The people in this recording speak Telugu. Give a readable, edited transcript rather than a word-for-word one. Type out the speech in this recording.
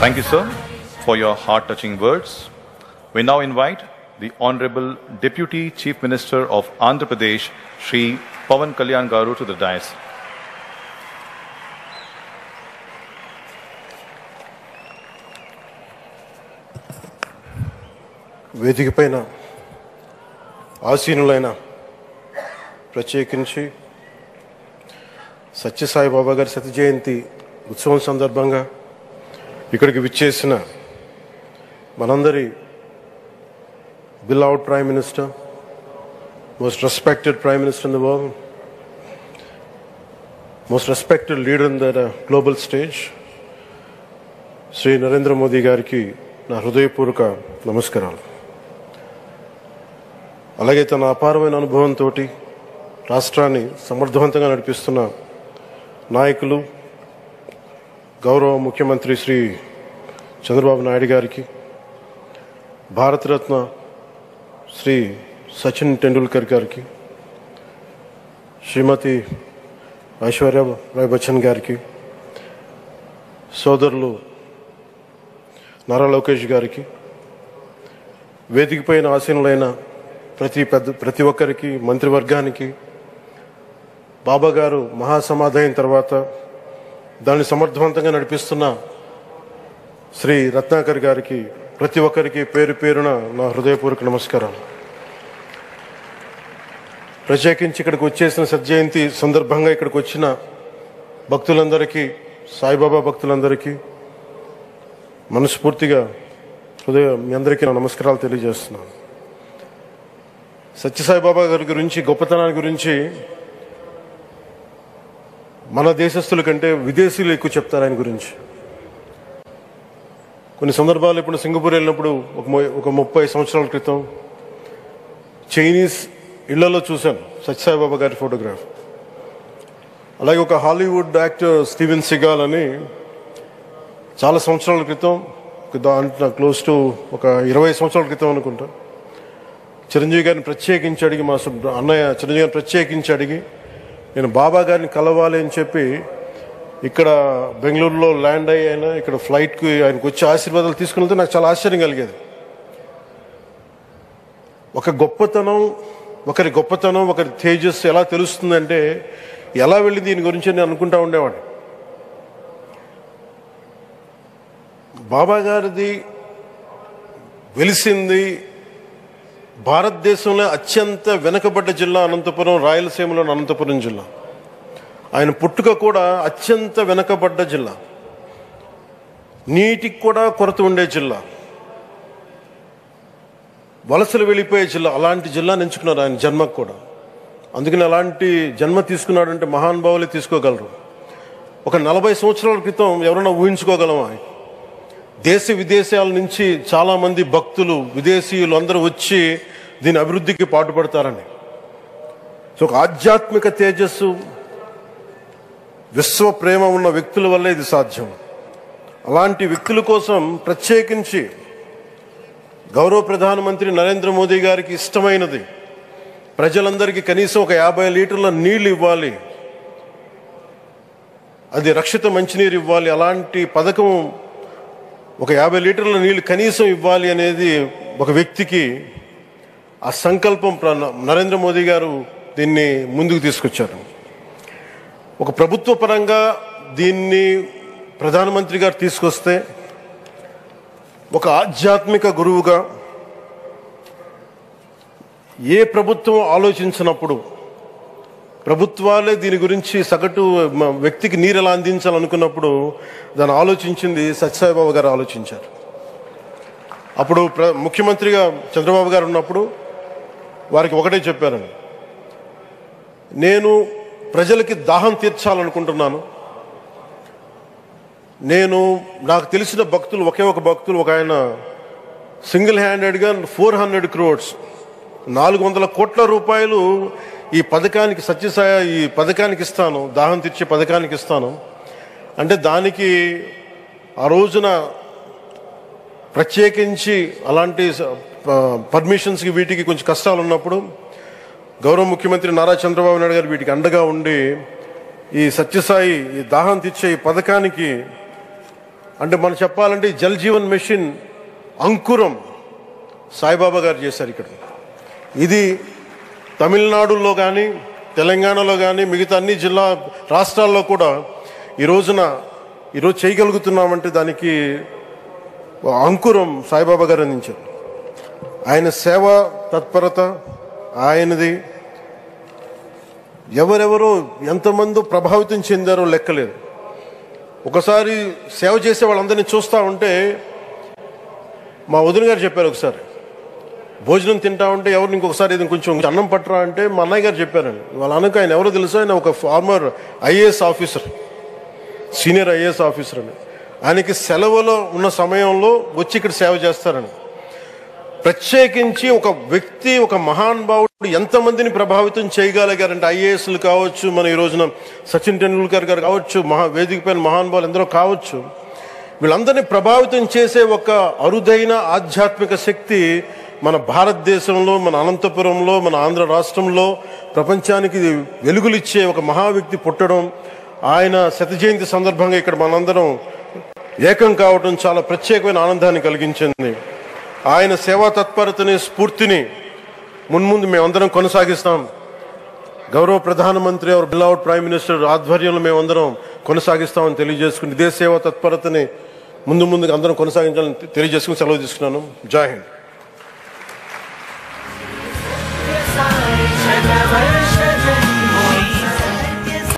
Thank you, sir, for your heart-touching words. We now invite the Honorable Deputy Chief Minister of Andhra Pradesh, Shri Pawan Kalyan Garu, to the dais. వేదిక పైన ఆసీనులైన ప్రత్యేకించి సత్యసాయి బాబా గారి శత జయంతి ఉత్సవం సందర్భంగా ఇక్కడికి విచ్చేసిన మనందరి beloved Prime Minister, most respected Prime Minister in the world, most respected leader in the global stage, Sri Narendra Modi గారికి నా హృదయపూర్వక నమస్కారాలు. అలాగే తన అపారమైన అనుభవంతో రాష్ట్రాన్ని సమర్థవంతంగా నడిపిస్తున్న నాయకులు గౌరవ ముఖ్యమంత్రి శ్రీ చంద్రబాబు నాయుడు గారికి, భారతరత్న శ్రీ సచిన్ టెండూల్కర్ గారికి, శ్రీమతి ఐశ్వర్య రాయ్ బచ్చన్ గారికి, సోదరులు నారా లోకేష్ గారికి, వేదిక పైన ఆసీనులైన ప్రతి ఒక్కరికి, మంత్రివర్గానికి, బాబా గారు మహాసమాధి అయిన తర్వాత దాన్ని సమర్థవంతంగా నడిపిస్తున్న శ్రీ రత్నాకర్ గారికి, ప్రతి ఒక్కరికి పేరు పేరున నా హృదయపూర్వక నమస్కారాలు. ప్రత్యేకించి ఇక్కడికి వచ్చేసిన సత్యజయంతి సందర్భంగా ఇక్కడికి వచ్చిన భక్తులందరికీ, సాయిబాబా భక్తులందరికీ మనస్ఫూర్తిగా మీ అందరికీ నా నమస్కారాలు తెలియజేస్తున్నాను. సత్యసాయిబాబా గారి గురించి, గొప్పతనాన్ని గురించి మన దేశస్తుల కంటే విదేశీయులు ఎక్కువ చెప్తారు ఆయన గురించి. కొన్ని సందర్భాలు ఇప్పుడు సింగపూర్ వెళ్ళినప్పుడు ఒక 30 సంవత్సరాల క్రితం చైనీస్ ఇళ్లలో చూశాను సత్యసాయిబాబా గారి ఫోటోగ్రాఫ్. అలాగే ఒక హాలీవుడ్ యాక్టర్ స్టీవెన్ సిగాల్ అని చాలా సంవత్సరాల క్రితం, క్లోజ్ టు ఒక 20 సంవత్సరాల క్రితం అనుకుంటా, చిరంజీవి గారిని ప్రత్యేకించి అడిగి, మా అన్నయ్య చిరంజీవి గారిని ప్రత్యేకించి అడిగి నేను బాబా గారిని కలవాలి అని చెప్పి ఇక్కడ బెంగళూరులో ల్యాండ్ అయినా ఇక్కడ ఫ్లైట్కి ఆయనకు వచ్చి ఆశీర్వాదాలు తీసుకుని వెళ్తే నాకు చాలా ఆశ్చర్యం కలిగేది. ఒకరి గొప్పతనం, ఒకరి తేజస్సు ఎలా తెలుస్తుందంటే ఎలా వెళ్ళి దీని గురించి నేను అనుకుంటా ఉండేవాడిని. బాబా గారిది వెలిసింది భారతదేశంలో అత్యంత వెనుకబడ్డ జిల్లా అనంతపురం, రాయలసీమలోని అనంతపురం జిల్లా. ఆయన పుట్టుక కూడా అత్యంత వెనుకబడ్డ జిల్లా, నీటికి కూడా కొరత ఉండే జిల్లా, వలసలు వెళ్ళిపోయే జిల్లా. అలాంటి జిల్లాని ఎంచుకున్నారు ఆయన జన్మకు కూడా. అందుకని అలాంటి జన్మ తీసుకున్నాడంటే మహానుభావులే తీసుకోగలరు. ఒక 40 సంవత్సరాల క్రితం ఎవరైనా ఊహించుకోగలమా? దేశ విదేశాల నుంచి చాలామంది భక్తులు, విదేశీయులు అందరూ వచ్చి దీని అభివృద్ధికి పాటుపడతారని. సో ఒక ఆధ్యాత్మిక తేజస్సు, విశ్వ ప్రేమ ఉన్న వ్యక్తుల వల్లే ఇది సాధ్యం. అలాంటి వ్యక్తుల కోసం ప్రత్యేకించి గౌరవ ప్రధానమంత్రి నరేంద్ర మోదీ గారికి ఇష్టమైనది ప్రజలందరికీ కనీసం ఒక 50 లీటర్ల నీళ్లు ఇవ్వాలి, అది రక్షిత మంచినీరు ఇవ్వాలి. అలాంటి పథకం, ఒక 50 లీటర్ల నీళ్లు కనీసం ఇవ్వాలి అనేది ఒక వ్యక్తికి ఆ సంకల్పం నరేంద్ర మోదీ గారు దీన్ని ముందుకు తీసుకొచ్చారు. ఒక ప్రభుత్వ పరంగా దీన్ని ప్రధానమంత్రి గారు తీసుకొస్తే, ఒక ఆధ్యాత్మిక గురువుగా ఏ ప్రభుత్వం ఆలోచించినప్పుడు, ప్రభుత్వాలే దీని గురించి సగటు వ్యక్తికి నీరు ఎలా అందించాలనుకున్నప్పుడు దాన్ని ఆలోచించింది సత్యసాయిబాబా గారు ఆలోచించారు. అప్పుడు ముఖ్యమంత్రిగా చంద్రబాబు గారు ఉన్నప్పుడు వారికి ఒకటే చెప్పారండి, నేను ప్రజలకి దాహం తీర్చాలనుకుంటున్నాను. నాకు తెలిసిన భక్తులు, ఒక భక్తులు, ఒక ఆయన సింగిల్ హ్యాండెడ్గా 400 crores 400 కోట్ల రూపాయలు ఈ పథకానికి, సత్యసాయి ఈ పథకానికి ఇస్తాను, దాహం తీర్చే పథకానికి ఇస్తాను అంటే దానికి ఆ రోజున ప్రత్యేకించి అలాంటి పర్మిషన్స్కి వీటికి కొంచెం కష్టాలు ఉన్నప్పుడు గౌరవ ముఖ్యమంత్రి నారా చంద్రబాబు నాయుడు గారు వీటికి అండగా ఉండి ఈ సత్యసాయి ఈ దాహం తీర్చే ఈ పథకానికి అంటే మనం చెప్పాలంటే ఈ జల్ జీవన్ మిషన్ అంకురం సాయిబాబా గారు చేశారు ఇక్కడ. ఇది తమిళనాడులో కానీ తెలంగాణలో కానీ మిగతా అన్ని రాష్ట్రాల్లో కూడా ఈరోజు చేయగలుగుతున్నామంటే దానికి అంకురం సాయిబాబా గారు అందించారు. ఆయన సేవా తత్పరత ఆయనది. ఎవరెవరో ఎంతమంది ప్రభావితం చెందారో లెక్కలేదు. ఒకసారి సేవ చేసే వాళ్ళందరినీ చూస్తూ ఉంటే మా వదిన గారు చెప్పారు, ఒకసారి భోజనం తింటా ఉంటే ఎవరిని ఇంకొకసారి ఇది కొంచెం అన్నం పట్టరా అంటే మా అన్నయ్య గారు చెప్పారండి. వాళ్ళ అన్నకు ఆయన ఎవరో తెలుసు, ఆయన ఒక farmer IAS officer, senior IAS officer అని. ఆయనకి సెలవులో ఉన్న సమయంలో వచ్చి ఇక్కడ సేవ చేస్తారని. ప్రత్యేకించి ఒక వ్యక్తి, ఒక మహానుభావుడు ఎంతమందిని ప్రభావితం చేయగలిగారంటే ఐఏఎస్లు కావచ్చు, మన ఈ రోజున సచిన్ టెండూల్కర్ గారు కావచ్చు, వేదిక పైన మహానుభావులు ఎందరో కావచ్చు, వీళ్ళందరినీ ప్రభావితం చేసే ఒక అరుదైన ఆధ్యాత్మిక శక్తి మన భారతదేశంలో, మన అనంతపురంలో, మన ఆంధ్ర రాష్ట్రంలో ప్రపంచానికి వెలుగులిచ్చే ఒక మహావ్యక్తి పుట్టడం, ఆయన శత జయంతి సందర్భంగా ఇక్కడ మనందరం ఏకం కావడం చాలా ప్రత్యేకమైన ఆనందాన్ని కలిగించింది. ఆయన సేవా తత్పరతని, స్ఫూర్తిని మున్ముందు మేమందరం కొనసాగిస్తాం. గౌరవ ప్రధానమంత్రి और బిలావ్డ్ ప్రైమ్ మినిస్టర్ ఆధ్వర్యంలో మేమందరం కొనసాగిస్తామని తెలియజేసుకుని ఇదే సేవా తత్పరతని ముందుగా అందరం కొనసాగించాలని తెలియజేసుకుని సెలవు తీసుకున్నాను. జై హింద్.